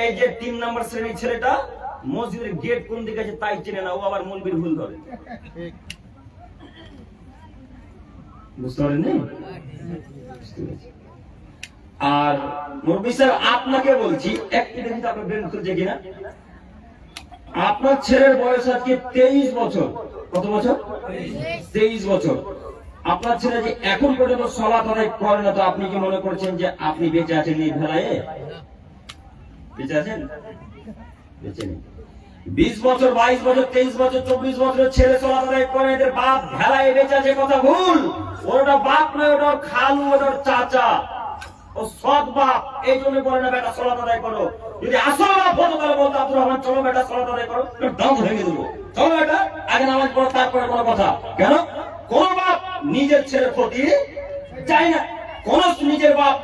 এই যে 3 নম্বর শ্রেণীর ছেলেটা মসজিদের গেট কোন দিকে আছে তাই চেনে না, ও আবার মৌলবীর ভুল ধরে। বুঝতে পারেননি? আর মুরব্বি স্যার আপনাকে বলছি, একটু দেখি তো আপনার ব্রেন খুলছে কিনা। আপনার ছেলের বয়স আজকে 23 বছর। কত বছর? 23 বছর। আপনার ছেলে যে এখন পর্যন্ত সালাত আদায় করে না, তো আপনি কি মনে করছেন যে আপনি বেঁচে আছেন এই ভেলায়? বেঁচে আছেন? বেঁচে নেই। 20 বছর, 22 বছর, 23 বছর, 24 বছরের ছেলে সালাত আদায় করে, এদের বাপ ভেলায় বেঁচে আছে, কথা ভুল। ওটা বাপ নয়, ওটা খালু, ওটা চাচা, ও সৎ বাপ। এই জন্য বলে না বেটা সালাত আদায় করো। যদি আসল বাপ হতো তাহলে বলতো আব্দুর রহমান চলো বেটা সালাত আদায় করো, দাম ভেঙে দেবো। চলো বেটা আগে নামাজ পড়ো, তারপরে কোনো কথা। কেন? কোন বাপ নিজের ছেলের ক্ষতি চায় না। কোন নিজের বাপ